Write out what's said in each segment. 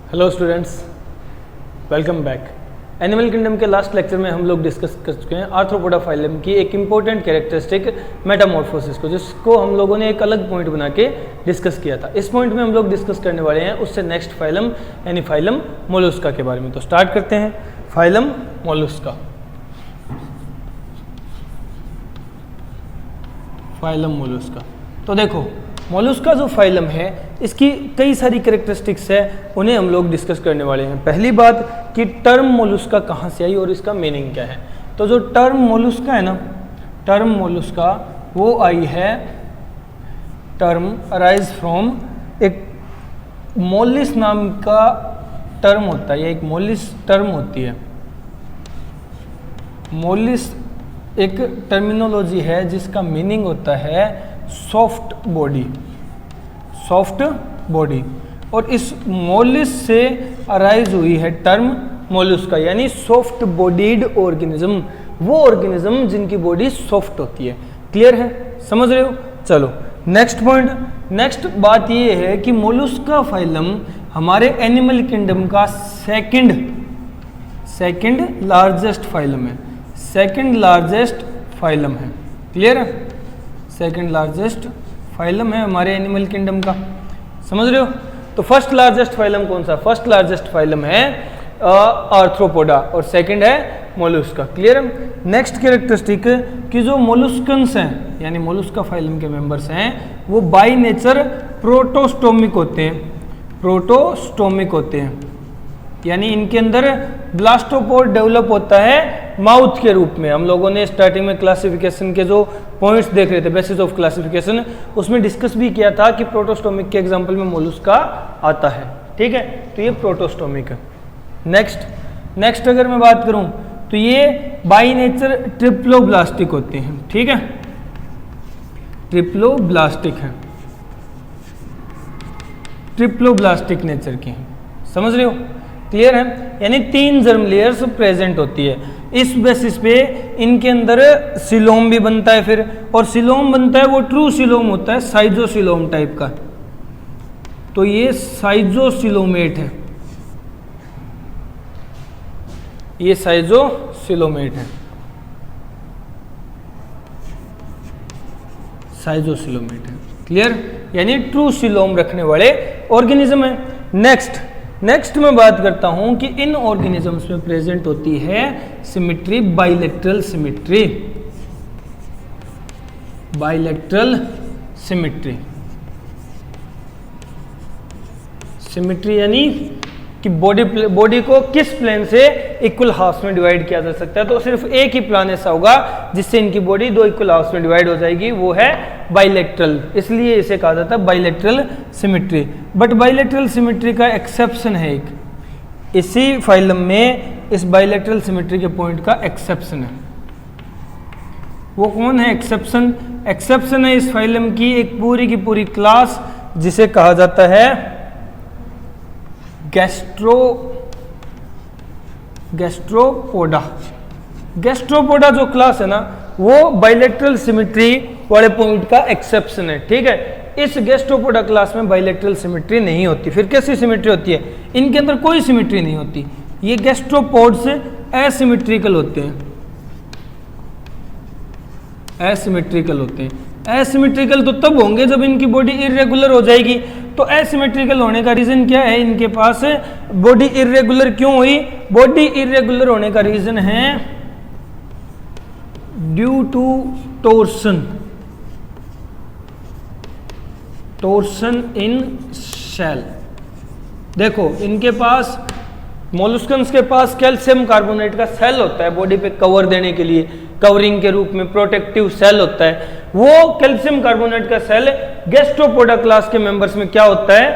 Hello students, welcome back. Animal kingdom के last lecture में हम लोग डिस्कस कर चुके हैं आर्थ्रोपोडा फाइलम की एक इम्पोर्टेंट कैरेक्टरिस्टिक मेटामॉर्फोसिस को, जिसको हम लोगों ने एक अलग पॉइंट बना के डिस्कस किया था। इस पॉइंट में हम लोग डिस्कस करने वाले हैं उससे नेक्स्ट फाइलम यानी फाइलम मोलस्का के बारे में। तो स्टार्ट करते हैं फाइलम मोलस्का। फाइलम मोलस्का, तो देखो मोलस्का जो फाइलम है इसकी कई सारी कैरेक्टरिस्टिक्स है, उन्हें हम लोग डिस्कस करने वाले हैं। पहली बात कि टर्म मोलस्का कहाँ से आई और इसका मीनिंग क्या है। तो जो टर्म मोलस्का है ना, टर्म मोलस्का वो आई है, टर्म अराइज फ्रॉम एक मोलिस नाम का टर्म होता है, ये एक मोलिस टर्म होती है। मोलिस एक टर्मिनोलॉजी है जिसका मीनिंग होता है सॉफ्ट बॉडी, सॉफ्ट बॉडी। और इस मोलिस से अराइज हुई है टर्म मोलस्का, यानी सॉफ्ट बॉडीड ऑर्गेनिज्म, वो ऑर्गेनिज्म जिनकी बॉडी सॉफ्ट होती है। क्लियर है, समझ रहे हो? चलो नेक्स्ट पॉइंट। नेक्स्ट बात ये है कि मोलस्का फाइलम हमारे एनिमल किंगडम का सेकंड लार्जेस्ट फाइलम है, सेकंड लार्जेस्ट फाइलम है। क्लियर है, सेकंड लार्जेस्ट फाइलम है हमारे एनिमल किंगडम का, समझ रहे हो? तो फर्स्ट लार्जेस्ट फाइलम कौन सा? फर्स्ट लार्जेस्ट फाइलम है आर्थ्रोपोडा और सेकंड है मोलस्का। क्लियर है? नेक्स्ट कैरेक्टरिस्टिक कि जो मोलस्कन्स हैं यानी मोलस्का फाइलम के मेंबर्स हैं वो बाय नेचर प्रोटोस्टोमिक होते हैं, प्रोटोस्टोमिक होते हैं, यानी इनके अंदर ब्लास्टोपोड डेवलप होता है माउथ के रूप में। हम लोगों ने स्टार्टिंग में क्लासिफिकेशन के जो पॉइंट्स देख रहे थे, बेसिस ऑफ क्लासिफिकेशन, उसमें डिस्कस भी किया था कि प्रोटोस्टोमिक के एग्जांपल में मोलस्का आता है। ठीक है, तो ये प्रोटोस्टोमिक है। नेक्स्ट अगर मैं बात करूं तो ये बाय नेचर ट्रिप्लोब्लास्टिक होते हैं। ठीक है, ट्रिप्लोब्लास्टिक है, ट्रिप्लोब्लास्टिक नेचर के हैं, समझ रहे हो? क्लियर है, यानी 3 जर्म लेयर्स प्रेजेंट होती है। इस बेसिस पे इनके अंदर सिलोम भी बनता है फिर, और सिलोम बनता है वो ट्रू सिलोम होता है, साइजोसिलोम टाइप का। तो ये साइजोसिलोमेट है, ये साइजोसिलोमेट है, साइजोसिलोमेट है। क्लियर, यानी ट्रू सिलोम रखने वाले ऑर्गेनिज्म है। नेक्स्ट मैं बात करता हूं कि इन ऑर्गेनिजम्स में प्रेजेंट होती है symmetry, bilateral symmetry, bilateral symmetry. Symmetry यानी कि बॉडी को किस प्लेन से इक्वल हाफ्स में डिवाइड किया जा सकता है। तो सिर्फ एक ही प्लान ऐसा होगा जिससे इनकी बॉडी 2 इक्वल हाफ्स में डिवाइड हो जाएगी, वो है बाइलेटरल, इसलिए इसे कहा जाता है bilateral symmetry. But bilateral symmetry का एक्सेप्शन है एक, इसी फाइलम में इस बाइलेटरल सिमेट्री के पॉइंट का एक्सेप्शन है। वो कौन है एक्सेप्शन? एक्सेप्शन है इस फाइलम की एक पूरी की पूरी क्लास जिसे कहा जाता है गैस्ट्रोपोडा। गैस्ट्रोपोडा जो क्लास है ना, वो बाइलेटरल सिमेट्री वाले पॉइंट का एक्सेप्शन है। ठीक है, इस गैस्ट्रोपोडा क्लास में बाइलेटरल सिमेट्री नहीं होती। फिर कैसी सिमेट्री होती है? इनके अंदर कोई सिमेट्री नहीं होती, ये गैस्ट्रोपोड्स एसिमेट्रिकल होते हैं, एसिमेट्रिकल होते हैं। एसिमेट्रिकल तो तब होंगे जब इनकी बॉडी इरेगुलर हो जाएगी। तो एसिमेट्रिकल होने का रीजन क्या है? इनके पास बॉडी इरेगुलर क्यों हुई? बॉडी इरेगुलर होने का रीजन है due to torsion, torsion in shell. देखो इनके पास, मोलस्कन्स के पास कैल्शियम कार्बोनेट का सेल होता है बॉडी पे कवर देने के लिए, कवरिंग के रूप में प्रोटेक्टिव सेल होता है। वो कैल्शियम कार्बोनेट का सेल गैस्ट्रोपोडा क्लास के मेंबर्स में क्या होता है?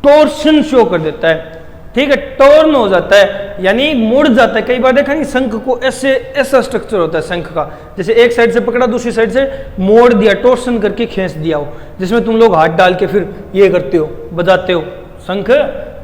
टोर्शन शो कर देता है। ठीक है, टर्न हो जाता है, यानी मुड़ जाता है। कई बार देखा नहीं, शंख को ऐसा स्ट्रक्चर होता है शंख का, जैसे एक साइड से पकड़ा दूसरी साइड से मोड़ दिया, टोर्शन करके खींच दिया हो, जिसमें तुम लोग हाथ डाल के फिर ये करते हो, बजाते हो शंख।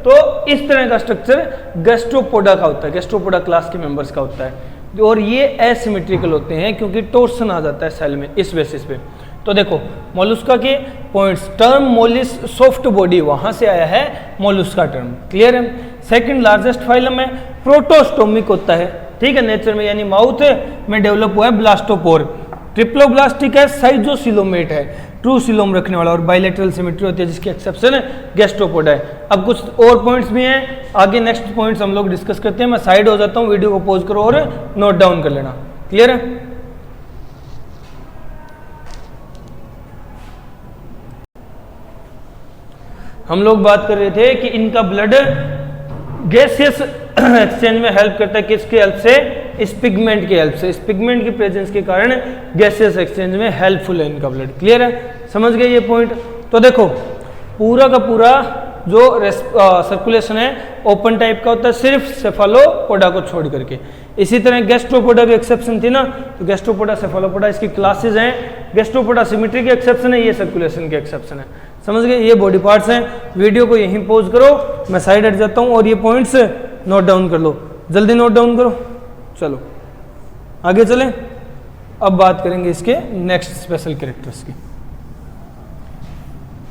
तो इस तरह का स्ट्रक्चर गैस्ट्रोपोडा का होता है, गैस्ट्रोपोडा क्लास के मेंबर्स का होता है। और ये एसिमेट्रिकल होते हैं क्योंकि टोर्सन आ जाता है सेल में, इस बेसिस पे। तो देखो मोलुस्का के points, term mollies soft body, वहां से आया है मोलुस्का टर्म, क्लियर है। सेकंड लार्जेस्ट फाइलम है, प्रोटोस्टोमिक होता है, ठीक है, नेचर में, यानी माउथ में डेवलप हुआ है ब्लास्टोपोर। ट्रिप्लोब्लास्टिक है, साइजोसिलोमेट है, ट्रू सिलोम रखने वाला, और बाइलेटरल सिमेट्री होती है जिसकी एक्सेप्शन है गैस्ट्रोपोडा है। अब कुछ और पॉइंट्स भी हैं, आगे नेक्स्ट पॉइंट्स हम लोग डिस्कस करते हैं। मैं साइड हो जाता हूं, वीडियो को पॉज करो और नोट डाउन कर लेना, क्लियर है। हम लोग बात कर रहे थे कि इनका ब्लड गैसियस एक्सचेंज में हेल्प करता है, किसकी हेल्प से? इस पिगमेंट की हेल्प से। इस पिगमेंट की प्रेजेंस के कारण गैसियस एक्सचेंज में हेल्पफुल है इनका ब्लड, क्लियर है, समझ गए ये पॉइंट। तो देखो पूरा का पूरा जो सर्कुलेशन है ओपन टाइप का होता है, सिर्फ सेफालोपोडा को छोड़ करके। इसी तरह गैस्ट्रोपोडा भी एक्सेप्शन थी ना, तो गैस्ट्रोपोडा, सेफालोपोडा इसकी क्लासेस हैं। गैस्ट्रोपोडा सिमेट्री की एक्सेप्शन है, ये सर्कुलेशन की एक्सेप्शन है, समझ गए। ये बॉडी पार्ट्स हैं। वीडियो को यहीं पॉज करो, मैं साइड हट जाता हूं और ये पॉइंट्स नोट डाउन कर लो, जल्दी नोट डाउन करो। चलो आगे चलें, अब बात करेंगे इसके नेक्स्ट स्पेशल कैरेक्टर्स की।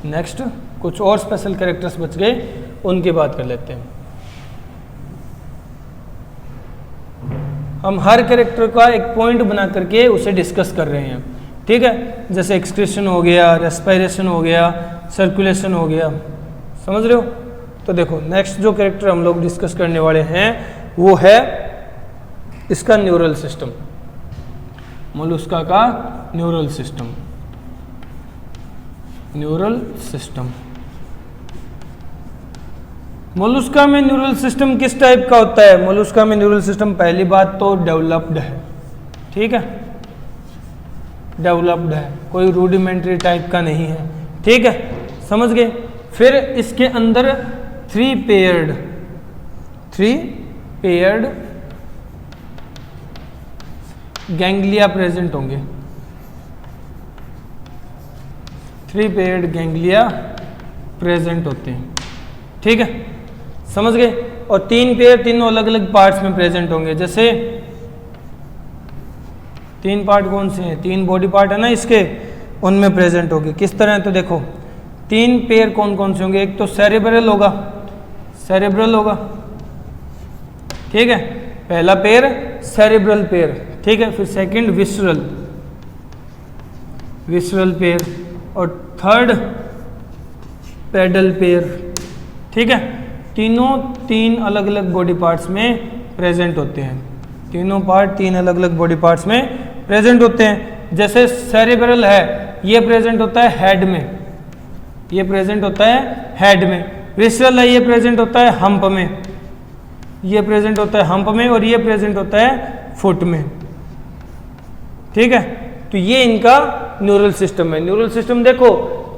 नेक्स्ट कुछ और स्पेशल कैरेक्टर्स बच गए, उनकी बात कर लेते हैं। हम हर कैरेक्टर का एक पॉइंट बना करके उसे डिस्कस कर रहे हैं, ठीक है। जैसे एक्सक्रीशन हो गया, रेस्पिरेशन हो गया, सर्कुलेशन हो गया, समझ रहे हो। तो देखो नेक्स्ट जो कैरेक्टर हम लोग डिस्कस करने वाले हैं वो है इसका न्यूरल सिस्टम, मोलुस्का का neural system. Neural system, Mollusca में न्यूरल सिस्टम किस टाइप का होता है? मोलुस्का में न्यूरल सिस्टम पहली बात तो डेवलप्ड है, ठीक है, डेवलप्ड है, कोई रूडिमेंट्री टाइप का नहीं है, ठीक है, समझ गए। फिर इसके अंदर थ्री पेयर्ड गैंग्लिया प्रेजेंट होंगे, थ्री पेयर्ड गैंग्लिया प्रेजेंट होते हैं, ठीक है, समझ गए। और तीन पेयर तीनों अलग अलग पार्ट्स में प्रेजेंट होंगे। जैसे तीन पार्ट कौन से हैं? तीन बॉडी पार्ट है ना इसके, उनमें प्रेजेंट होगी। किस तरह? तो देखो तीन पेयर कौन कौन से होंगे? एक तो सेरेब्रल होगा, सेरेब्रल होगा, ठीक है, पहला पेयर सेरेब्रल पेयर, ठीक है। फिर सेकंड विसरल पेयर, और थर्ड पेडल पेयर, ठीक है। तीनों तीन अलग अलग बॉडी पार्ट्स में प्रेजेंट होते हैं, तीनों पार्ट तीन अलग अलग बॉडी पार्ट्स में प्रेजेंट होते हैं। जैसे सेरेब्रल है, ये प्रेजेंट होता है हेड में, ये प्रेजेंट होता है हेड में। विसरल है, ये प्रेजेंट होता है हम्प में, ये प्रेजेंट होता है हम्प में, और ये प्रेजेंट होता है फुट में, ठीक है। तो ये इनका न्यूरल सिस्टम है। न्यूरल सिस्टम देखो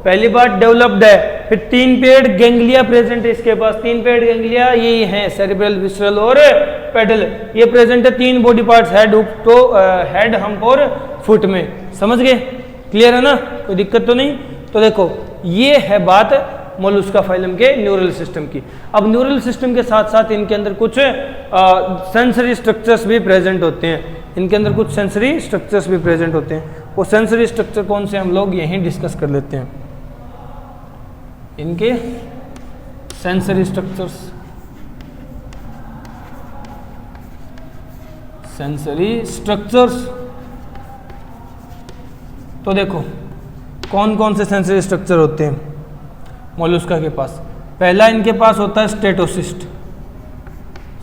पहली बात डेवलप्ड है, फिर तीन पेयर्ड गैंग्लिया प्रेजेंट है इसके पास। तीन पेयर्ड गैंग्लिया ये हैं सेरेब्रल, विसरल और पेडल, ये प्रेजेंट है तीन बॉडी पार्ट्स, हेड, हम्प और फुट में, समझ गए, क्लियर है ना, कोई दिक्कत तो नहीं। तो देखो ये है बात मोलुस्का फाइलम के न्यूरल सिस्टम की। अब न्यूरल सिस्टम के साथ साथ इनके अंदर कुछ सेंसरी स्ट्रक्चर्स भी प्रेजेंट होते हैं, इनके अंदर कुछ सेंसरी स्ट्रक्चर्स भी प्रेजेंट होते हैं। वो सेंसरी स्ट्रक्चर कौन से हम लोग यहीं डिस्कस कर लेते हैं। इनके सेंसरी स्ट्रक्चर्स, तो देखो कौन कौन से सेंसरी स्ट्रक्चर होते हैं मोलुस्का के पास। पहला इनके पास होता है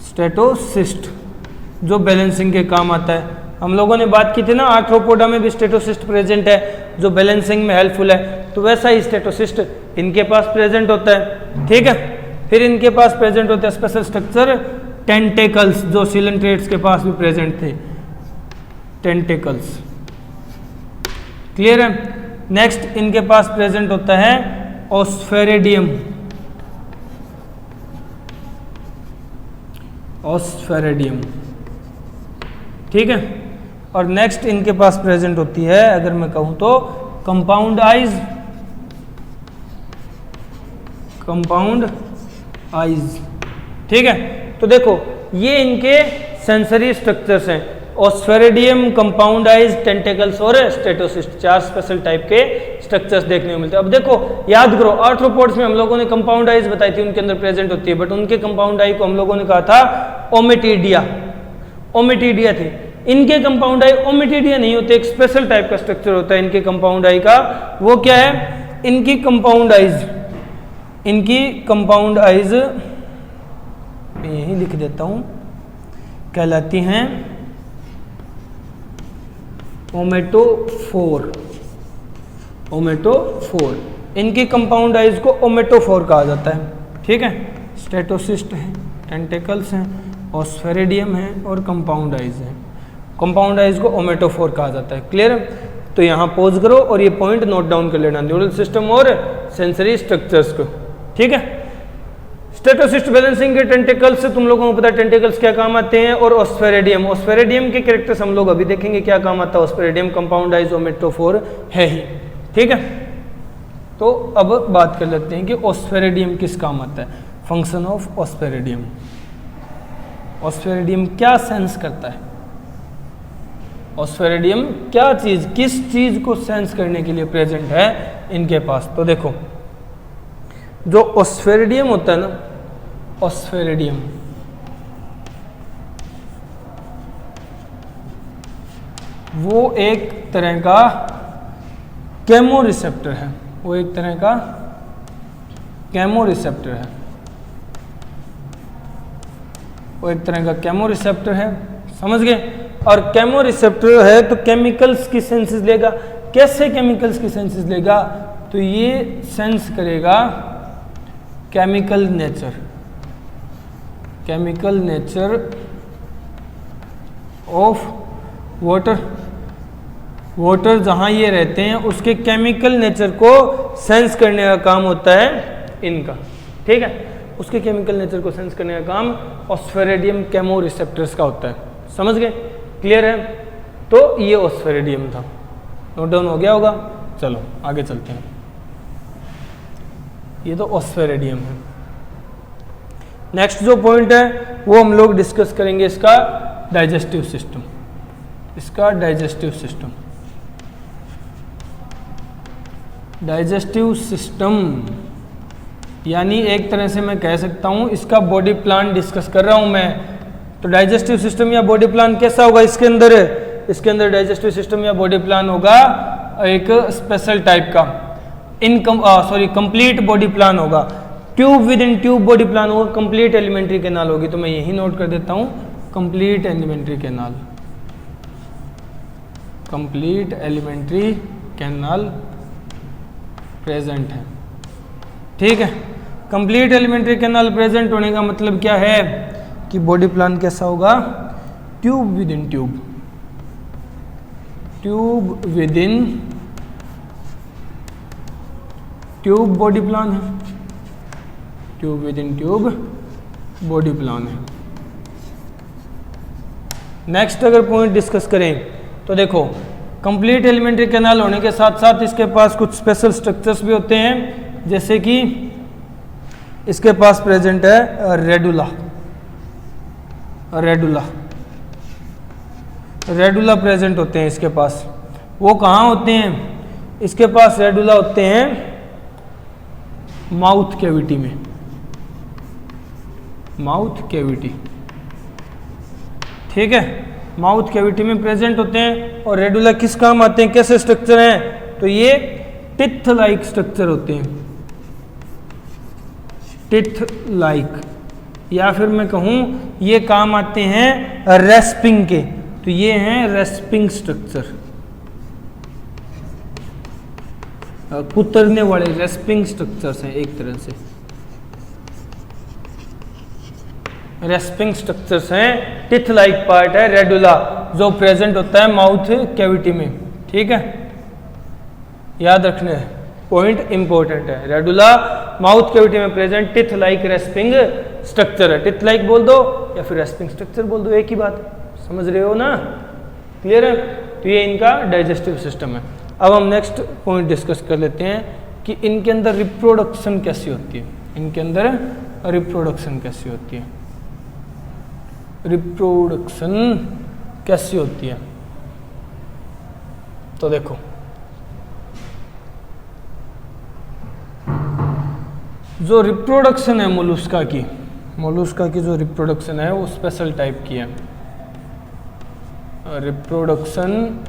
स्टेटोसिस्ट, जो बैलेंसिंग के काम आता है। हम लोगों ने बात की थी ना आर्थ्रोपोडा में भी स्टेटोसिस्ट प्रेजेंट है जो बैलेंसिंग में हेल्पफुल है, तो वैसा ही स्टेटोसिस्ट इनके पास प्रेजेंट होता है, ठीक है। फिर इनके पास प्रेजेंट होता है स्पेशल स्ट्रक्चर टेंटेकल्स, जो सिलेंट्रेट्स के पास भी प्रेजेंट थे, टेंटेकल्स, क्लियर है। नेक्स्ट इनके पास प्रेजेंट होता है ऑस्फेरेडियम, ठीक है। और नेक्स्ट इनके पास प्रेजेंट होती है, अगर मैं कहूं तो कंपाउंड आइज, ठीक है। तो देखो ये इनके सेंसरी स्ट्रक्चर्स हैं। ऑस्फेरिडियम, कंपाउंडाइज, टेंटेकल्स और स्टेटोसिस्ट, 4 स्पेशल टाइप के स्ट्रक्चर्स देखने को मिलते हैं। अब देखो याद करो, आर्थ्रोपोड्स में हम लोगों ने कंपाउंडाइज बताई थी, उनके अंदर प्रेजेंट होती है, बट उनके कंपाउंडाई को हम लोगों ने कहा था ओमेटिडिया, ओमेटिडिया थे। इनके कंपाउंडाई ओमेटिडिया नहीं होते, एक स्पेशल टाइप का स्ट्रक्चर होता है इनके कंपाउंडाई का। वो क्या है? इनकी कंपाउंडाइज, इनकी कंपाउंडाइज यही लिख देता हूं, कहलाती हैं ओमेटोफोर, ओमेटोफोर। इनकी कंपाउंडाइज को ओमेटोफोर कहा जाता है, ठीक है। स्टेटोसिस्ट है, टेंटेकल्स हैं, ऑस्फेरिडियम है और कंपाउंडाइज है। कंपाउंडाइज को ओमेटोफोर कहा जाता है। क्लियर? तो यहाँ पॉज करो और ये पॉइंट नोट डाउन कर लेना, न्यूरल सिस्टम और सेंसरी स्ट्रक्चर्स को, ठीक है। स्टेटोसिस्ट बैलेंसिंग के टेंटेकल्स से तुम लोगों को पता है टेंटेकल्स क्या काम आते हैं, और ऑस्फेरिडियम, ऑस्फेरिडियम के कैरेक्टर्स हम लोग अभी देखेंगे क्या काम आता है। ऑस्फेरिडियम कंपाउंडाइज ओमेटोफोर है ही, ठीक है। तो अब बात कर लेते हैं कि ऑस्फेरिडियम किस काम आता है। फंक्शन ऑफ ऑस्फेरिडियम, ऑस्फेरिडियम क्या सेंस करता है? ऑस्फेरिडियम क्या चीज, किस चीज को सेंस करने के लिए प्रेजेंट है इनके पास? तो देखो जो ऑस्फेरिडियम होता है ना, ऑस्फेरिडियम वो एक तरह का केमो रिसेप्टर है, वो एक तरह का केमो रिसेप्टर है, वो एक तरह का केमो रिसेप्टर है, समझ गए। और केमो रिसेप्टर है तो केमिकल्स की सेंसेस लेगा। कैसे केमिकल्स की सेंसेस लेगा? तो ये सेंस करेगा chemical nature, chemical nature of water, water जहाँ ये रहते हैं उसके केमिकल नेचर को सेंस करने का काम होता है इनका, ठीक है। उसके केमिकल नेचर को सेंस करने का काम ऑस्फेरिडियम केमो रिसेप्टर्स का होता है, समझ गए? क्लियर है? तो ये ऑस्फेरिडियम था, नोट डाउन हो गया होगा। चलो आगे चलते हैं। ये तो ऑस्फेरिडियम है। नेक्स्ट जो पॉइंट है वो हम लोग डिस्कस करेंगे इसका डाइजेस्टिव सिस्टम, इसका डाइजेस्टिव सिस्टम। डाइजेस्टिव सिस्टम यानी एक तरह से मैं कह सकता हूं इसका बॉडी प्लान डिस्कस कर रहा हूं मैं। तो डाइजेस्टिव सिस्टम या बॉडी प्लान कैसा होगा इसके अंदर? इसके अंदर डाइजेस्टिव सिस्टम या बॉडी प्लान होगा एक स्पेशल टाइप का, कंप्लीट बॉडी प्लान होगा। Tube within tube body plan होगा, कंप्लीट एलिमेंट्री कैनाल होगी। तो मैं यही नोट कर देता हूं, complete alimentary canal, complete alimentary canal present है, ठीक है। कंप्लीट एलिमेंट्री कैनाल प्रेजेंट होने का मतलब क्या है कि बॉडी प्लान कैसा होगा? Tube within tube, tube within tube body plan है, tube within tube body plan है। नेक्स्ट अगर पॉइंट डिस्कस करें तो देखो कंप्लीट एलिमेंट्री कैनाल होने के साथ साथ इसके पास कुछ स्पेशल स्ट्रक्चर्स भी होते हैं, जैसे कि इसके पास प्रेजेंट है रेडुला, रेडुला, रेडुला प्रेजेंट होते हैं इसके पास। वो कहाँ होते हैं? इसके पास रेडुला होते हैं माउथ कैविटी में, माउथ कैविटी, ठीक है। माउथ कैविटी में प्रेजेंट होते हैं। और रेडुला किस काम आते हैं, कैसे स्ट्रक्चर हैं? तो ये टिथ लाइक स्ट्रक्चर होते हैं, टिथ लाइक, या फिर मैं कहूं ये काम आते हैं रेस्पिंग के। तो ये हैं रेस्पिंग स्ट्रक्चर, कुतरने वाले रेस्पिंग स्ट्रक्चर्स हैं एक तरह से, रेस्पिंग स्ट्रक्चर्स हैं। टिथ लाइक पार्ट है रेडुला जो प्रेजेंट होता है माउथ कैविटी में, ठीक है। याद रखना है, पॉइंट इंपॉर्टेंट है। रेडुला माउथ कैविटी में present teeth like respiring structure है। टिथ लाइक बोल दो या फिर रेस्पिंग स्ट्रक्चर बोल दो, एक ही बात, समझ रहे हो ना? क्लियर है? तो ये इनका डाइजेस्टिव सिस्टम है। अब हम नेक्स्ट पॉइंट डिस्कस कर लेते हैं कि इनके अंदर रिप्रोडक्शन कैसी होती है, इनके अंदर रिप्रोडक्शन कैसी होती है। रिप्रोडक्शन कैसी होती है। तो देखो जो रिप्रोडक्शन है मोलुस्का की जो रिप्रोडक्शन है वो स्पेशल टाइप की है। रिप्रोडक्शन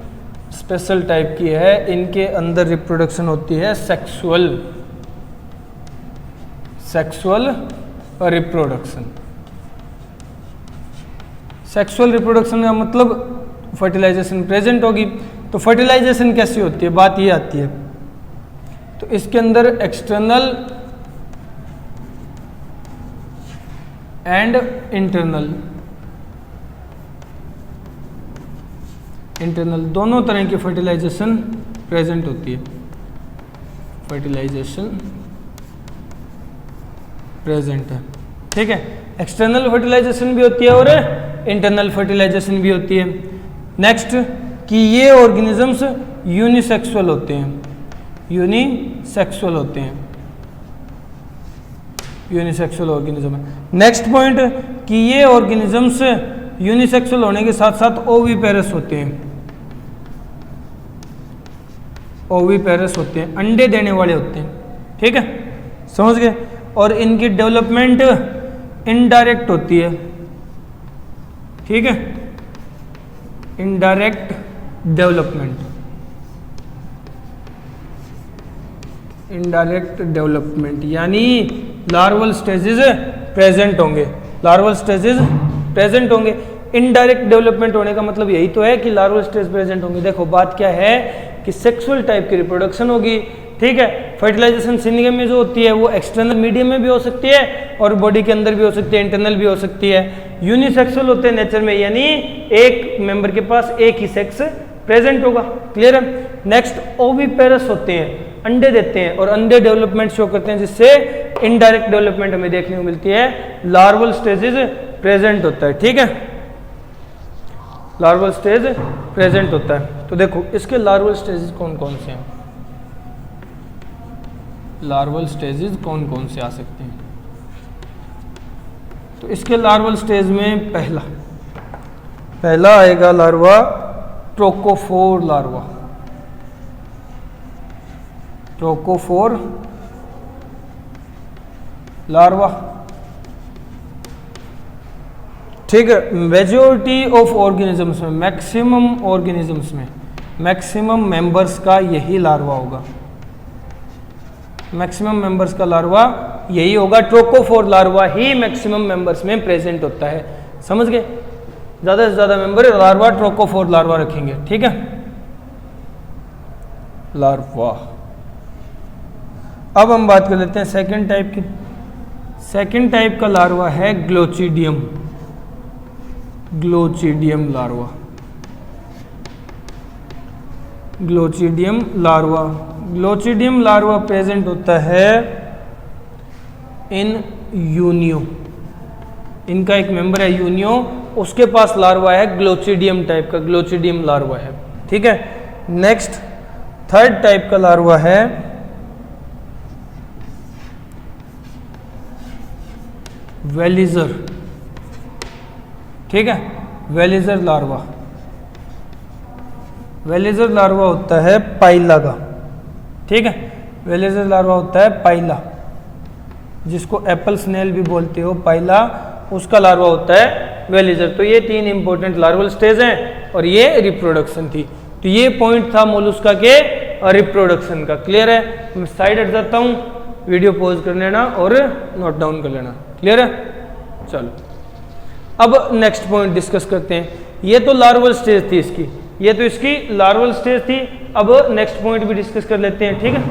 स्पेशल टाइप की है। इनके अंदर रिप्रोडक्शन होती है सेक्सुअल रिप्रोडक्शन। सेक्सुअल रिप्रोडक्शन का मतलब फर्टिलाइजेशन प्रेजेंट होगी। तो फर्टिलाइजेशन कैसी होती है, बात ये आती है। तो इसके अंदर एक्सटर्नल एंड इंटरनल दोनों तरह की फर्टिलाइजेशन प्रेजेंट होती है। फर्टिलाइजेशन प्रेजेंट है, ठीक है। एक्सटर्नल फर्टिलाइजेशन भी होती है और इंटरनल फर्टिलाइजेशन भी होती है। नेक्स्ट कि ये ऑर्गेनिजम्स यूनिसेक्सुअल होते हैं। यूनिसेक्सुअल ऑर्गेनिज्म है। नेक्स्ट पॉइंट कि ये ऑर्गेनिजम्स यूनिसेक्सुअल होने के साथ साथ ओविपेरस होते हैं। अंडे देने वाले होते हैं, ठीक है, समझ गए। और इनकी डेवलपमेंट इनडायरेक्ट होती है, ठीक है, इनडायरेक्ट डेवलपमेंट यानी लार्वल स्टेजेस प्रेजेंट होंगे। इनडायरेक्ट डेवलपमेंट होने का मतलब यही तो है कि लार्वल स्टेज प्रेजेंट होंगे। देखो बात क्या है कि सेक्सुअल टाइप की रिप्रोडक्शन होगी, ठीक है। फर्टिलाइजेशन सिंगम में जो होती है वो एक्सटर्नल मीडियम में भी हो सकती है और बॉडी के अंदर भी हो सकती है, इंटरनल भी हो सकती है। यूनिसेक्सुअल होते हैं नेचर में, यानी एक मेंबर के पास एक ही सेक्स प्रेजेंट होगा। क्लियर है। नेक्स्ट ओविपेरस होते हैं, अंडे देते हैं और अंडे डेवलपमेंट शो करते हैं, जिससे इनडायरेक्ट डेवलपमेंट हमें देखने को मिलती है। लार्वल स्टेजेस प्रेजेंट होता है, ठीक है, लार्वल स्टेज प्रेजेंट होता है। तो देखो इसके लार्वल स्टेजेस कौन कौन से हैं, लार्वल स्टेजेस कौन कौन से आ सकते हैं। तो इसके लार्वल स्टेज में पहला आएगा लार्वा ट्रोकोफोर लार्वा, ठीक है। मेजॉरिटी ऑफ ऑर्गेनिजम्स में, मैक्सिमम मेंबर्स का यही लार्वा होगा। मैक्सिमम मेंबर्स का लार्वा यही होगा। ट्रोकोफोर लार्वा ही मैक्सिमम मेंबर्स में प्रेजेंट होता है, समझ गए। ज्यादा से ज्यादा मेंबर लार्वा ट्रोकोफोर लार्वा रखेंगे, ठीक है। लार्वा। अब हम बात कर लेते हैं सेकंड टाइप की। सेकंड टाइप का लार्वा है glochidium larva. Glochidium larva present होता है इन यूनियो। इनका एक मेंबर है यूनियो, उसके पास लार्वा है ग्लोचिडियम टाइप का, ग्लोचिडियम लार्वा है, ठीक है। नेक्स्ट थर्ड टाइप का लार्वा है वेलिजर, ठीक है, वेलिजर लार्वा होता है पाइला का, ठीक है। वेलिजर लार्वा होता है पाइला, जिसको एप्पल स्नेल भी बोलते हो, पाइला, उसका लार्वा होता है वेलिजर। तो ये तीन इंपॉर्टेंट लार्वल स्टेज हैं और ये रिप्रोडक्शन थी। तो ये पॉइंट था मोलुस्का के रिप्रोडक्शन का। क्लियर है। मैं साइड हट जाता हूँ, वीडियो पॉज कर लेना और नोट डाउन कर लेना। क्लियर है। चलो अब नेक्स्ट पॉइंट डिस्कस करते हैं। ये तो लार्वल स्टेज थी इसकी, ये तो इसकी लार्वल स्टेज थी। अब नेक्स्ट पॉइंट भी डिस्कस कर लेते हैं, ठीक है।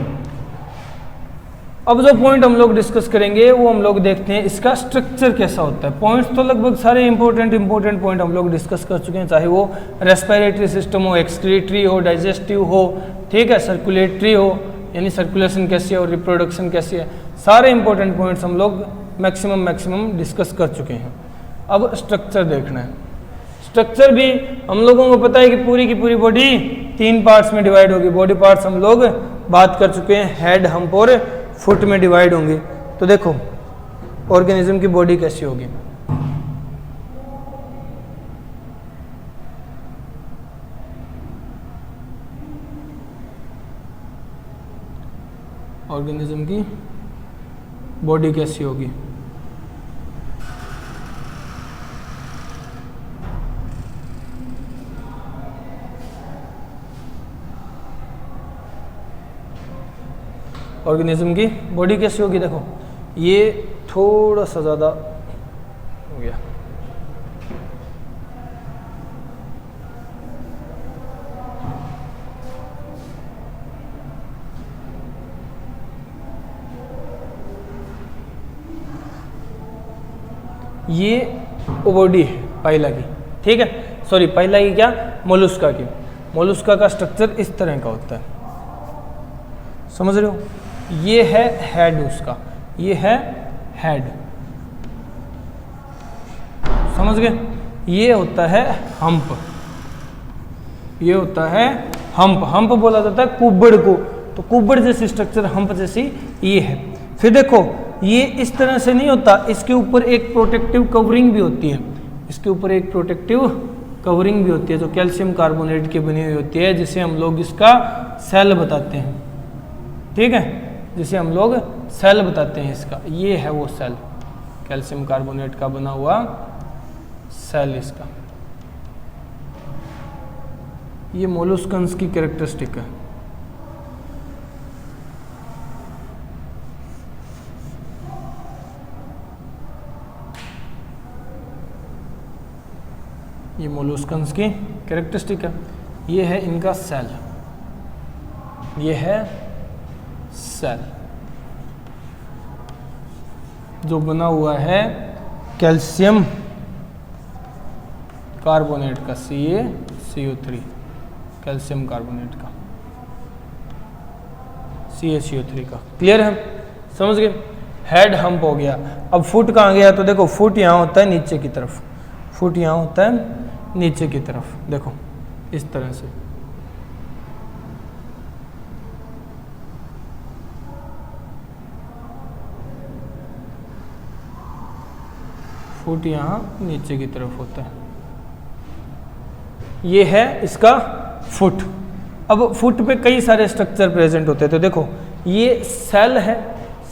अब जो पॉइंट हम लोग डिस्कस करेंगे वो हम लोग देखते हैं इसका स्ट्रक्चर कैसा होता है। पॉइंट्स तो लगभग सारे इंपॉर्टेंट पॉइंट हम लोग डिस्कस कर चुके हैं, चाहे वो रेस्पिरेटरी सिस्टम हो, एक्सक्रीटरी हो, डाइजेस्टिव हो, ठीक है, सर्कुलेटरी हो, यानी सर्कुलेशन कैसी है और रिप्रोडक्शन कैसी है, सारे इंपॉर्टेंट पॉइंट्स हम लोग मैक्सिमम डिस्कस कर चुके हैं। अब स्ट्रक्चर देखना है। स्ट्रक्चर भी हम लोगों को पता है कि पूरी की पूरी बॉडी 3 पार्ट्स में डिवाइड होगी। बॉडी पार्ट्स हम लोग बात कर चुके हैं, हेड, हम्प और फुट में डिवाइड होंगे। तो देखो ऑर्गेनिज्म की बॉडी कैसी होगी। ऑर्गेनिज्म की बॉडी कैसी होगी। ऑर्गेनिज्म की बॉडी कैसी होगी, देखो ये थोड़ा सा ज़्यादा हो गया, ये बॉडी है पाइला की, ठीक है, सॉरी पाइला की क्या, मोलुस्का की। मोलुस्का का स्ट्रक्चर इस तरह का होता है, समझ रहे हो। ये है हेड उसका, ये है हेड, समझ गए। ये होता है हम्प, ये होता है हम्प। हम्प बोला जाता है कुब्बड़ को, तो कुब्बड़ जैसी स्ट्रक्चर हम्प जैसी ये है। फिर देखो ये इस तरह से नहीं होता, इसके ऊपर एक प्रोटेक्टिव कवरिंग भी होती है, इसके ऊपर एक प्रोटेक्टिव कवरिंग भी होती है जो कैल्शियम कार्बोनेट की बनी हुई होती है, जिसे हम लोग इसका सेल बताते हैं, ठीक है, जिसे हम लोग सेल बताते हैं इसका। ये है वो सेल, कैल्शियम कार्बोनेट का बना हुआ सेल इसका। ये मोलस्कन्स की कैरेक्टरिस्टिक है। ये मोलस्कन्स की कैरेक्टरिस्टिक है। ये है इनका सेल, ये है सेल जो बना हुआ है कैल्शियम कार्बोनेट का, CaCO3, कैल्शियम कार्बोनेट का, CaCO3 का। क्लियर है, समझ गए। हेड हम्प हो गया। अब फुट कहाँ गया, तो देखो फुट यहाँ होता है नीचे की तरफ, फुट यहाँ होता है नीचे की तरफ, देखो इस तरह से। फुट यहाँ नीचे की तरफ होता है, ये है इसका फुट। अब फुट पे कई सारे स्ट्रक्चर प्रेजेंट होते हैं, तो देखो ये सेल है,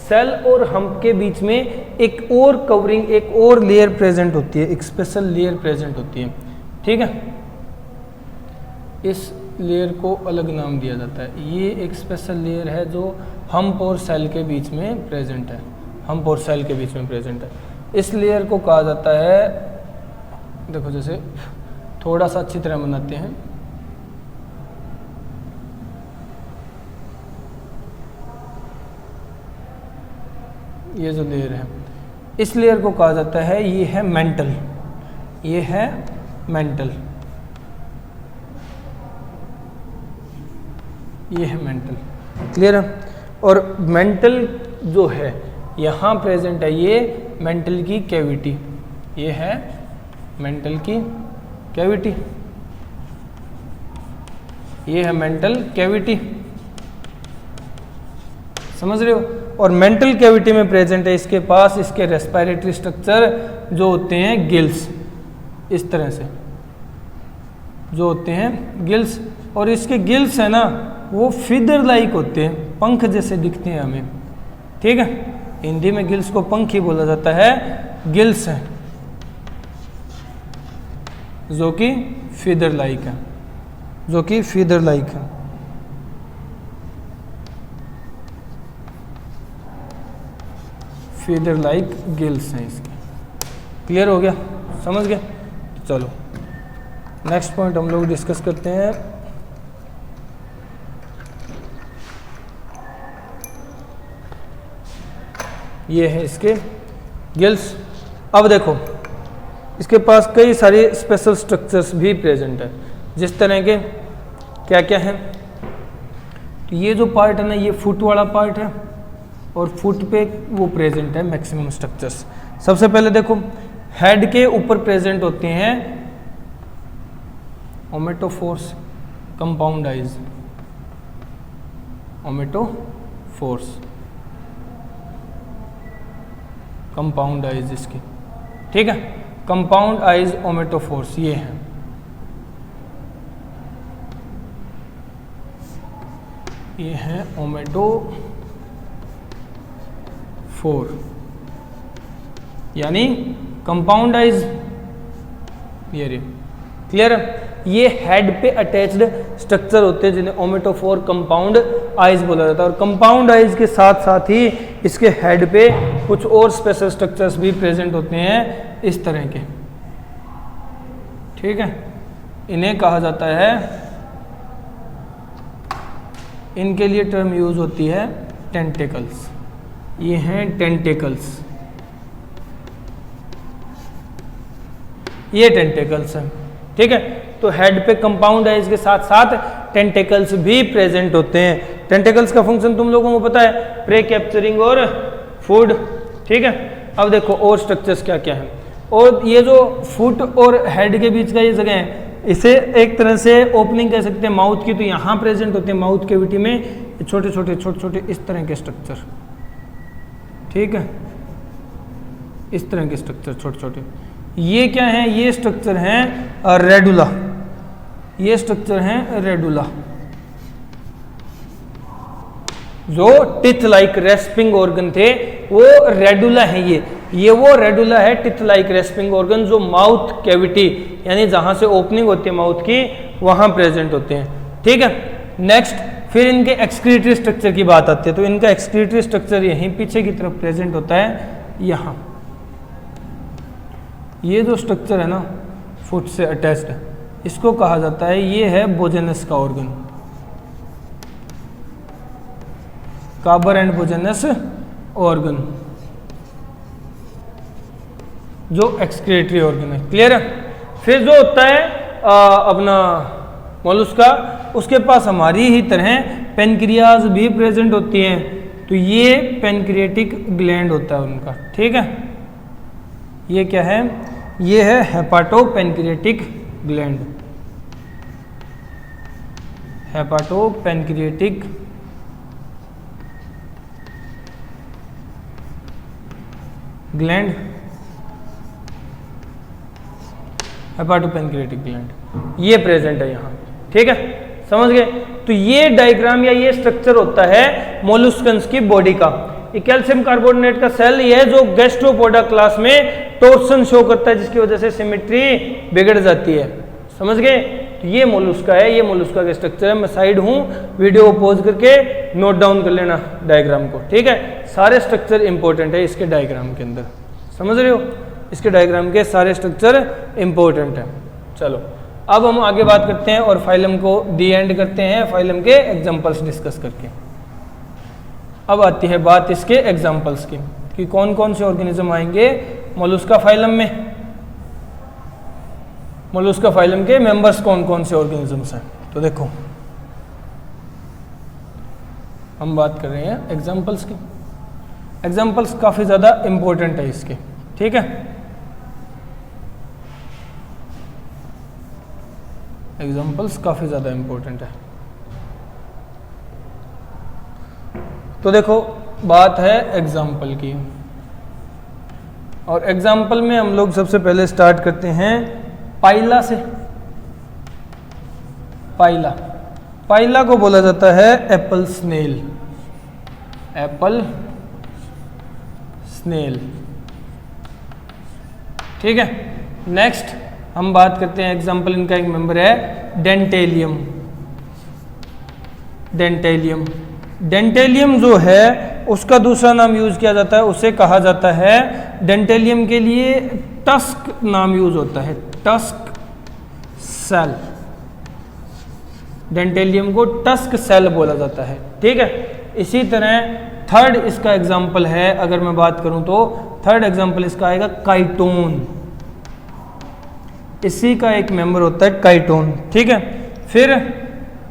सेल और हम्प के बीच में एक और कवरिंग, एक और लेयर प्रेजेंट होती है, एक स्पेशल लेयर प्रेजेंट होती है, ठीक है। इस लेयर को अलग नाम दिया जाता है। ये एक स्पेशल लेयर है जो हम्प और सेल के बीच में प्रेजेंट है, हम्प और सेल के बीच में प्रेजेंट है। इस लेयर को कहा जाता है, देखो जैसे थोड़ा सा अच्छी तरह बनाते हैं, ये जो लेयर है, इस लेयर को कहा जाता है, ये है मेंटल, ये है मेंटल, ये है मेंटल। क्लियर है। और मेंटल जो है यहाँ प्रेजेंट है, ये मेंटल की कैविटी, ये है मेंटल की कैविटी, ये है मेंटल कैविटी, समझ रहे हो। और मेंटल कैविटी में प्रेजेंट है इसके पास इसके रेस्पिरेटरी स्ट्रक्चर जो होते हैं गिल्स, इस तरह से जो होते हैं गिल्स। और इसके गिल्स है ना वो फीदर लाइक होते हैं, पंख जैसे दिखते हैं हमें, ठीक है। हिंदी में गिल्स को पंख ही बोला जाता है, गिल्स हैं जो कि फीदर लाइक है, जो कि फीदर लाइक है। फीदर लाइक गिल्स हैं इसके। क्लियर हो गया, समझ गए। चलो नेक्स्ट पॉइंट हम लोग डिस्कस करते हैं। ये है इसके गिल्स। अब देखो इसके पास कई सारे स्पेशल स्ट्रक्चर्स भी प्रेजेंट है, जिस तरह के क्या क्या है। तो ये जो पार्ट है ना, ये फुट वाला पार्ट है, और फुट पे वो प्रेजेंट है मैक्सिमम स्ट्रक्चर्स। सबसे पहले देखो हेड के ऊपर प्रेजेंट होते हैं ओमेटोफोर्स, कंपाउंड आइज, ओमेटोफोर्स, कंपाउंड आइज इसकी, ठीक है। कंपाउंड आइज ओमेटोफोर्स ये है, ये है ओमेटोफोर्स। 4, यानी कंपाउंड आइज। ये रे, क्लियर? ये हेड पे अटैच्ड स्ट्रक्चर होते हैं जिन्हें ओमेटोफोर कंपाउंड आइज बोला जाता है। और कंपाउंड आइज के साथ साथ ही इसके हेड पे कुछ और स्पेशल स्ट्रक्चर्स भी प्रेजेंट होते हैं इस तरह के, ठीक है। इन्हें कहा जाता है, इनके लिए टर्म यूज होती है टेंटेकल्स। ये हैं टेंटेकल्स, ये टेंटेकल्स हैं, ठीक है। तो हेड पे कंपाउंड आइज के साथ साथ टेंटेकल्स भी प्रेजेंट होते हैं। टेंटेकल्स का फंक्शन तुम लोगों को पता है, प्रे कैप्चरिंग और फूड, ठीक है। अब देखो और स्ट्रक्चर्स क्या क्या हैं। और ये जो फुट और हेड के बीच का ये जगह है, इसे एक तरह से ओपनिंग कह सकते हैं माउथ की। तो यहाँ प्रेजेंट होते हैं माउथ कैविटी में छोटे छोटे इस तरह के स्ट्रक्चर, ठीक है। इस तरह के स्ट्रक्चर छोटे छोटे, ये क्या है? ये स्ट्रक्चर हैं रेडुला। ये स्ट्रक्चर हैं रेडुला, जो टिथ लाइक रेस्पिंग ऑर्गन थे वो रेडुला है। ये वो रेडुला है, टिथ लाइक रेस्पिंग ऑर्गन, जो माउथ कैविटी यानी जहां से ओपनिंग होती है माउथ की वहां प्रेजेंट होते हैं, ठीक है। नेक्स्ट, फिर इनके एक्सक्रीटरी स्ट्रक्चर की बात आती है। तो इनका एक्सक्रीटरी स्ट्रक्चर यहीं पीछे की तरफ प्रेजेंट होता है। यहाँ ये जो स्ट्रक्चर है ना फुट से अटैच्ड, इसको कहा जाता है, ये है बोजेनस का ऑर्गन, कार्बर एंड बोजेनस ऑर्गन, जो एक्सक्रीटरी ऑर्गन है, क्लियर है। फिर जो होता है अपना मोलस्का, उसके पास हमारी ही तरह पेनक्रियाज भी प्रेजेंट होती हैं। तो ये पेनक्रिएटिक ग्लैंड होता है उनका, ठीक है। ये क्या है? ये है हेपाटोपेनक्रिएटिक ग्लैंड, हेपाटोपेनक्रिएटिक ग्लैंड, हेपाटोपेनक्रिएटिक ग्लैंड ये प्रेजेंट है यहाँ, ठीक है। समझ गए? तो ये डायग्राम या ये स्ट्रक्चर होता है मोलस्कन्स की बॉडी का। ये कैल्शियम कार्बोनेट का सेल ये है जो गैस्ट्रोपोडा क्लास में टॉर्सन शो करता है, जिसकी वजह से सिमेट्री बिगड़ जाती है। समझ गए? तो ये मोलस्का है, ये मोलस्का का स्ट्रक्चर है। मैं साइड हूँ, वीडियो को पॉज करके नोट डाउन कर लेना डायग्राम को, ठीक है। सारे स्ट्रक्चर इंपॉर्टेंट है इसके डायग्राम के अंदर, समझ रहे हो? इसके डायग्राम के सारे स्ट्रक्चर इंपॉर्टेंट है। चलो अब हम आगे बात करते हैं और फाइलम को दी एंड करते हैं फाइलम के एग्जांपल्स डिस्कस करके। अब आती है बात इसके एग्जांपल्स की कि कौन कौन से ऑर्गेनिज्म आएंगे मोलस्का फाइलम में। मोलस्का फाइलम के मेंबर्स कौन कौन से ऑर्गेनिजम्स हैं। तो देखो हम बात कर रहे हैं एग्जांपल्स की। एग्जांपल्स काफ़ी ज़्यादा इंपॉर्टेंट है इसके, ठीक है। एग्जांपल्स काफ़ी ज़्यादा इंपॉर्टेंट है। तो देखो बात है एग्जाम्पल की, और एग्जाम्पल में हम लोग सबसे पहले स्टार्ट करते हैं पाइला से। पाइला, पाइला को बोला जाता है एप्पल स्नेल, एप्पल स्नेल, ठीक है। नेक्स्ट हम बात करते हैं एग्जाम्पल, इनका एक मेंबर है डेंटेलियम। डेंटेलियम, डेंटेलियम जो है उसका दूसरा नाम यूज किया जाता है, उसे कहा जाता है, डेंटेलियम के लिए टस्क नाम यूज होता है, टस्क सेल। डेंटेलियम को टस्क सेल बोला जाता है, ठीक है। इसी तरह थर्ड इसका एग्जाम्पल है, अगर मैं बात करूं तो थर्ड एग्जाम्पल इसका आएगा काइटोन। इसी का एक मेंबर होता है काइटोन, ठीक है। फिर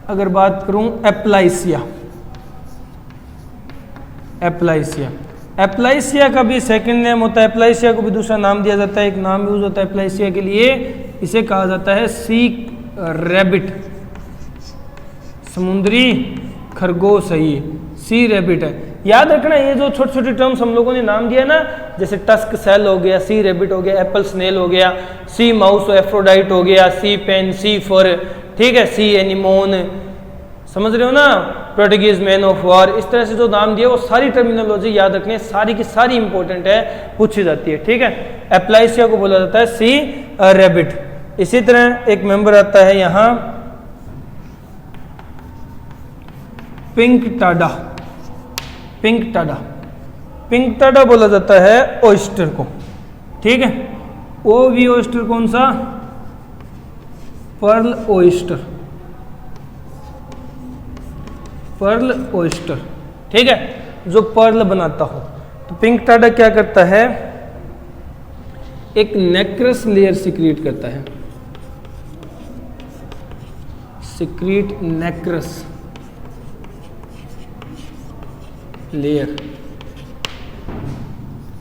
अगर बात करूं एप्लाइसिया, एप्लाइसिया, एप्लाइसिया का भी सेकंड नेम होता है, एप्लाइसिया को भी दूसरा नाम दिया जाता है, एक नाम यूज होता है एप्लाइसिया के लिए, इसे कहा जाता है सी रैबिट, समुद्री खरगोश है ये, सी रैबिट है। याद रखना ये जो छोटे छोटे टर्म्स हम लोगों ने नाम दिया ना, जैसे टस्क सेल हो गया, सी रैबिट हो गया, एप्पल स्नेल हो गया, सी माउस एफ्रोडाइट हो गया, सी पेन, सी फर, ठीक है, सी एनिमोन, समझ रहे हो ना, प्रोटुगीज मैन ऑफ वॉर, इस तरह से जो नाम दिए वो सारी टर्मिनोलॉजी याद रखने, सारी की सारी इंपॉर्टेंट है, पूछी जाती है, ठीक है। एप्लाइसिया को बोला जाता है सी रैबिट। इसी तरह एक मेंबर आता है यहाँ पिंकटाडा, पिंकटाडा, पिंकटाडा बोला जाता है ओयस्टर को, ठीक है। ओ वी ओयस्टर कौन सा, पर्ल ओयस्टर, पर्ल ओयस्टर, ठीक है, जो पर्ल बनाता हो। तो पिंकटाडा क्या करता है, एक नेक्रस लेयर सिक्रीट करता है, secrete nacreous layer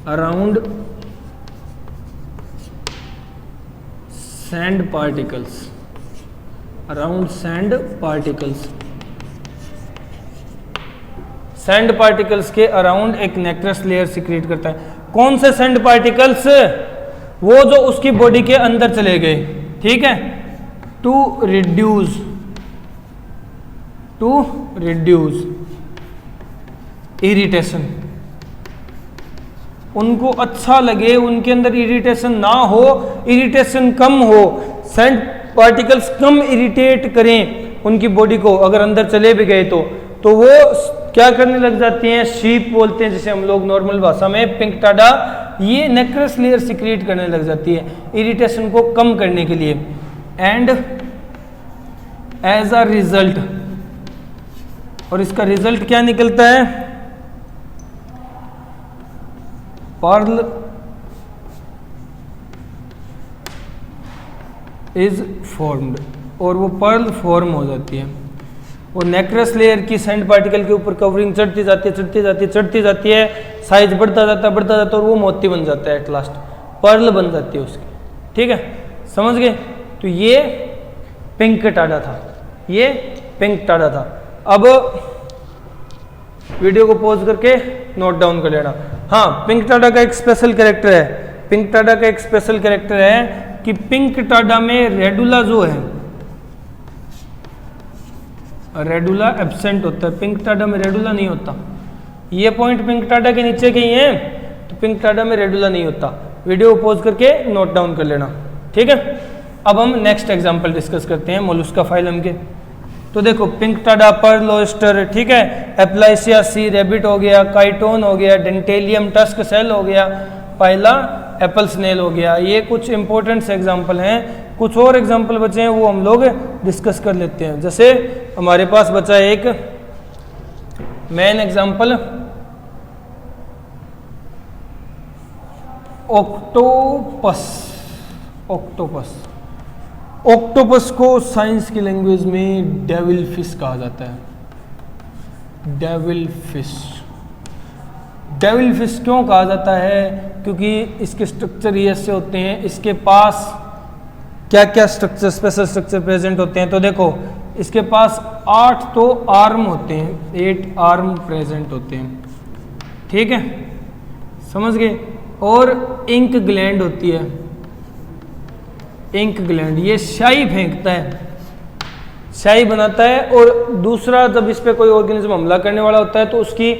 around sand particles, around sand particles, sand particles के अराउंड एक नेक्रस लेयर सिक्रीट करता है। कौन से सैंड पार्टिकल्स, वो जो उसकी बॉडी के अंदर चले गए, ठीक है, टू रिड्यूस इरिटेशन, उनको अच्छा लगे, उनके अंदर इरिटेशन ना हो, इरिटेशन कम हो, सैंड पार्टिकल्स कम इरिटेट करें उनकी बॉडी को, अगर अंदर चले भी गए तो वो क्या करने लग जाती हैं, शीप बोलते हैं जिसे हम लोग नॉर्मल भाषा में, पिंकटाडा ये नेक्रस लेयर सिक्रीट करने लग जाती है इरिटेशन को कम करने के लिए। एंड एज अ रिजल्ट, और इसका रिजल्ट क्या निकलता है, पर्ल इज फॉर्म्ड, और वो पर्ल फॉर्म हो जाती है। वो नेक्रस लेयर की सैंड पार्टिकल के ऊपर कवरिंग चढ़ती जाती है, चढ़ती जाती है, चढ़ती जाती है, साइज बढ़ता जाता है और वो मोती बन जाता है, एट लास्ट पर्ल बन जाती है उसकी, ठीक है, समझ गए। तो ये पिंकटाडा था, ये पिंकटाडा था। अब वीडियो को पॉज करके नोट डाउन कर लेना। हाँ, पिंकटाडा का एक स्पेशल कैरेक्टर है, पिंकटाडा का एक स्पेशल कैरेक्टर है कि पिंकटाडा में रेडुला जो है, रेडुला एब्सेंट होता है, पिंकटाडा में रेडुला नहीं होता। ये पॉइंट पिंकटाडा के नीचे कहीं है, तो पिंकटाडा में रेडुला नहीं होता। वीडियो को पॉज करके नोट डाउन कर लेना, ठीक है। अब हम नेक्स्ट एग्जांपल डिस्कस करते हैं मोलस्का फाइलम के। तो देखो पिंकटाडा, पर्ल ओयस्टर, ठीक है, एप्लाइसिया सी रैबिट हो गया, काइटोन हो गया, डेंटेलियम टस्क सेल हो गया, पाइला एप्पल स्नेल हो गया। ये कुछ इंपॉर्टेंट से एग्जांपल हैं। कुछ और एग्जांपल बचे हैं वो हम लोग डिस्कस कर लेते हैं। जैसे हमारे पास बचा है एक main example, octopus. Octopus, octopus को साइंस की लैंग्वेज में डेविल फिश कहा जाता है। डेविल फिश, डेविल फिश क्यों कहा जाता है, क्योंकि इसके स्ट्रक्चर ये ऐसे होते हैं, इसके पास क्या क्या स्ट्रक्चर, स्पेशल स्ट्रक्चर प्रेजेंट होते हैं। तो देखो इसके पास 8 तो आर्म होते हैं, 8 आर्म प्रेजेंट होते हैं, ठीक है, समझ गए। और इंक ग्लैंड होती है, इंक ग्लैंड, ये स्याही फेंकता है, स्याही बनाता है। और दूसरा, जब इस पे कोई ऑर्गेनिज्म हमला करने वाला होता है तो उसकी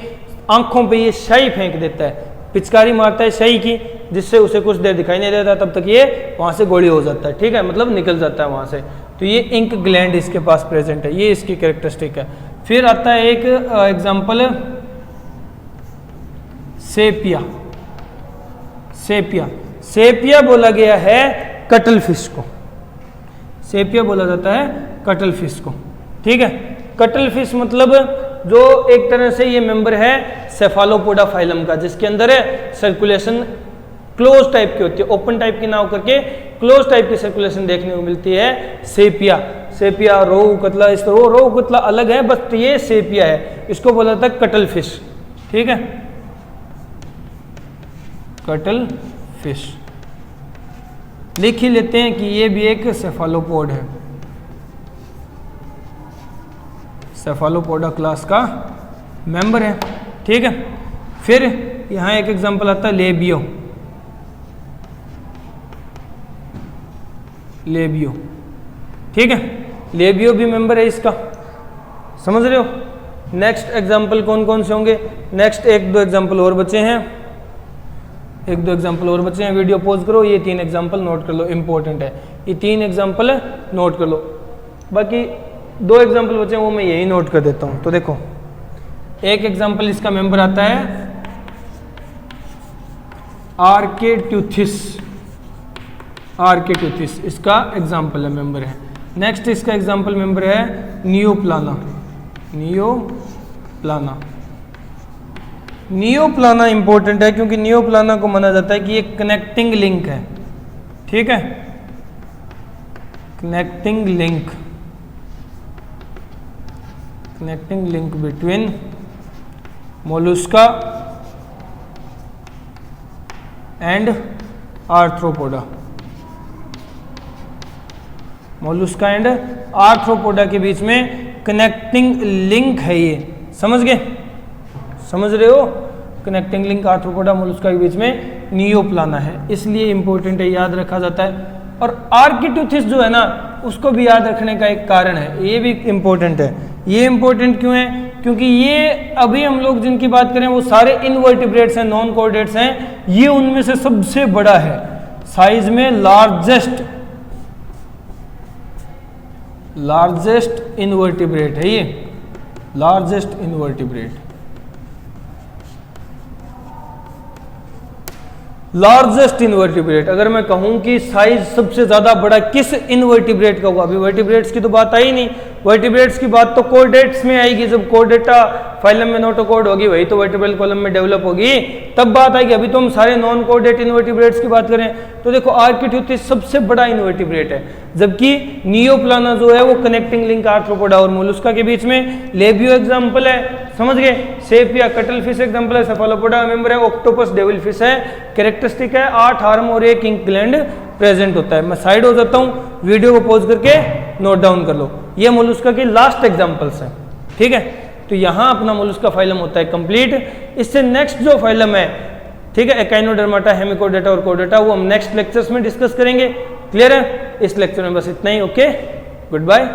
आंखों पे ये स्याही फेंक देता है, पिचकारी मारता है स्याही की, जिससे उसे कुछ देर दिखाई नहीं देता, तब तक ये वहां से गोली हो जाता है, ठीक है, मतलब निकल जाता है वहां से। तो ये इंक ग्लैंड इसके पास प्रेजेंट है, ये इसकी कैरेक्टरिस्टिक है। फिर आता है एक एग्जांपल, सेपिया। सेपिया, सेपिया बोला गया है कटल फिश को, सेपिया बोला जाता है कटल फिश को, ठीक है। कटल फिश मतलब जो एक तरह से ये मेंबर है सेफालोपोडा फाइलम का, जिसके अंदर है सर्कुलेशन क्लोज टाइप की होती है, ओपन टाइप की ना होकर के क्लोज टाइप की सर्कुलेशन देखने को मिलती है। सेपिया, सेपिया, रोहू कतला, इस तरह रोहू कतला अलग है, बस ये सेपिया है, इसको बोला जाता है कटल फिश, ठीक है, कटल फिश। लिख ही लेते हैं कि ये भी एक सेफालोपोड है, सेफालोपोडा क्लास का मेंबर है, ठीक है। फिर यहां एक एग्जांपल आता है लेबियो, लेबियो, ठीक है, लेबियो भी मेंबर है इसका, समझ रहे हो। नेक्स्ट एग्जाम्पल कौन कौन से होंगे, नेक्स्ट एक दो एग्जाम्पल और बचे हैं, एक दो एग्जाम्पल और बचे हैं। वीडियो पॉज करो, ये 3 एग्जाम्पल नोट कर लो, इंपॉर्टेंट है, ये 3 एग्जाम्पल नोट कर लो। बाकी 2 एग्जाम्पल बचे हैं वो मैं यही नोट कर देता हूँ। तो देखो एक एग्जाम्पल इसका मेंबर आता है आर्केट्यूथिस, आर्केट्यूथिस इसका एग्जाम्पल है, मेंबर है। नेक्स्ट इसका एग्जाम्पल मेंबर है नियोप्लाना, नियोप्लाना। नियोप्लाना इंपॉर्टेंट है क्योंकि नियोप्लाना को माना जाता है कि ये कनेक्टिंग लिंक है, ठीक है, connecting link, connecting link between Mollusca and arthropoda, Mollusca and arthropoda के बीच में कनेक्टिंग लिंक है ये, समझ गए, समझ रहे हो, कनेक्टिंग लिंक आर्थ्रोपोडा मोलुस्का के बीच में नियोप्लाना है, इसलिए इंपॉर्टेंट है, याद रखा जाता है। और आर्किट्यूथिस जो है ना उसको भी याद रखने का एक कारण है, ये भी इंपॉर्टेंट है। ये इंपॉर्टेंट क्यों है, क्योंकि ये अभी हम लोग जिनकी बात करें वो सारे इनवर्टिब्रेट्स हैं, नॉन कोऑर्डिनेट्स हैं, ये उनमें से सबसे बड़ा है, साइज में लार्जेस्ट, लार्जेस्ट इनवर्टिब्रेट है ये, लार्जेस्ट इनवर्टिब्रेट, लार्जेस्ट इनवर्टिब्रेट। अगर मैं कहूं कि साइज सबसे ज्यादा बड़ा किस इनवर्टिब्रेट का होगा, अभी वर्टिब्रेट्स की तो बात आई नहीं, वर्टिब्रेट्स की बात तो कोऑर्डिनेट्स में आएगी, जब कोऑर्डिनेटा फाइलम में नोटोकॉर्ड होगी वही तो वर्टिब्रल कॉलम में डेवलप होगी, तब बात आएगी। अभी तो हम सारे नॉन कोऑर्डिनेट इनवर्टिब्रेट्स की बात करें तो देखो आर्किट्यूथिस सबसे बड़ा इनवर्टिब्रेट है, जबकि नियोप्लाना जो है वो कनेक्टिंग लिंक आर्थ्रोपोडा और मोलुस्का के बीच में। लेबियो एग्जाम्पल है, समझ गए, सेपिया कटल फिश एग्जाम्पल है, सेफालोपोडा मेंबर है, ऑक्टोपस डेविल फिश है, कैरेक्टरिस्टिक है 8 आर्म और 1 इंक ग्लैंड प्रेजेंट होता है। मैं साइड हो जाता हूं, वीडियो को पॉज करके नोट डाउन कर लो। ये मोलुस्का की लास्ट एग्जांपल्स हैं, ठीक है। तो यहां अपना मोलुस्का फाइलम होता है कंप्लीट। इससे नेक्स्ट जो फाइलम है, ठीक है, एकाइनोडर्माटा, हेमिकोडेटा और कोडेटा, वो हम नेक्स्ट लेक्चर्स में डिस्कस करेंगे। क्लियर है? इस लेक्चर में बस इतना ही। Okay, good bye.